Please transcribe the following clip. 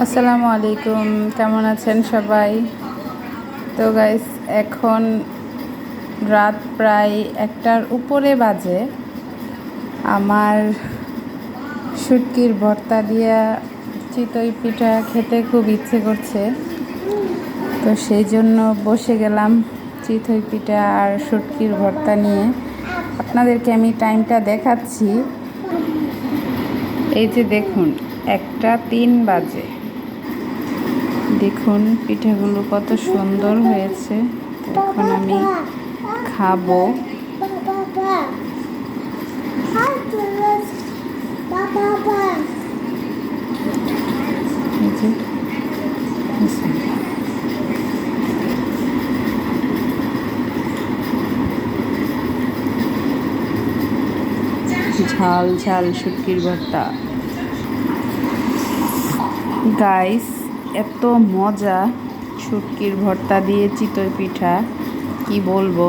আসসালামু আলাইকুম, কেমন আছেন সবাই? তো গাইস, এখন রাত প্রায় 1টার উপরে বাজে। আমার শুটকির ভর্তা দিয়া চিতই পিঠা খেতে খুব ইচ্ছে করছে, তো সেই জন্য বসে গেলাম চিতই পিঠা আর শুটকির ভর্তা নিয়ে। আপনাদেরকে আমি টাইমটা দেখাচ্ছি। এই যে দেখুন, 1টা 3 বাজে। দেখুন পিঠাগুলো কত সুন্দর হয়েছে। এখন আমি খাবো। ঝাল ঝাল শুটকির ভর্তা। গাইস, এত মজা শুটকির ভর্তা দিয়ে চিতই পিঠা, কি বলবো।